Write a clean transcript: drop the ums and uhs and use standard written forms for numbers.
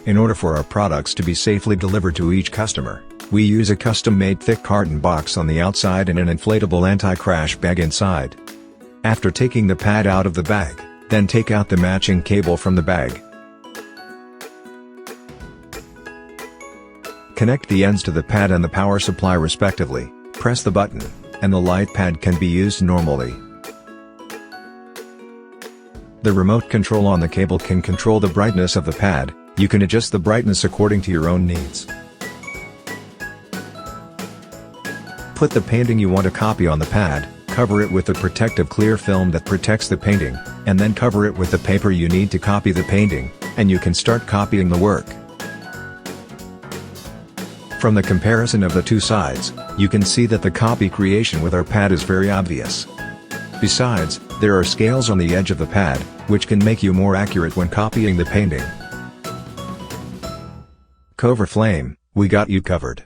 In order for our products to be safely delivered to each customer, we use a custom-made thick carton box on the outside and an inflatable anti-crash bag inside. After taking the pad out of the bag, then take out the matching cable from the bag. Connect the ends to the pad and the power supply respectively, press the button, and the light pad can be used normally. The remote control on the cable can control the brightness of the pad. You can adjust the brightness according to your own needs. Put the painting you want to copy on the pad, cover it with a protective clear film that protects the painting, and then cover it with the paper you need to copy the painting, and you can start copying the work. From the comparison of the two sides, you can see that the copy creation with our pad is very obvious. Besides, there are scales on the edge of the pad, which can make you more accurate when copying the painting. Cover flame, we got you covered.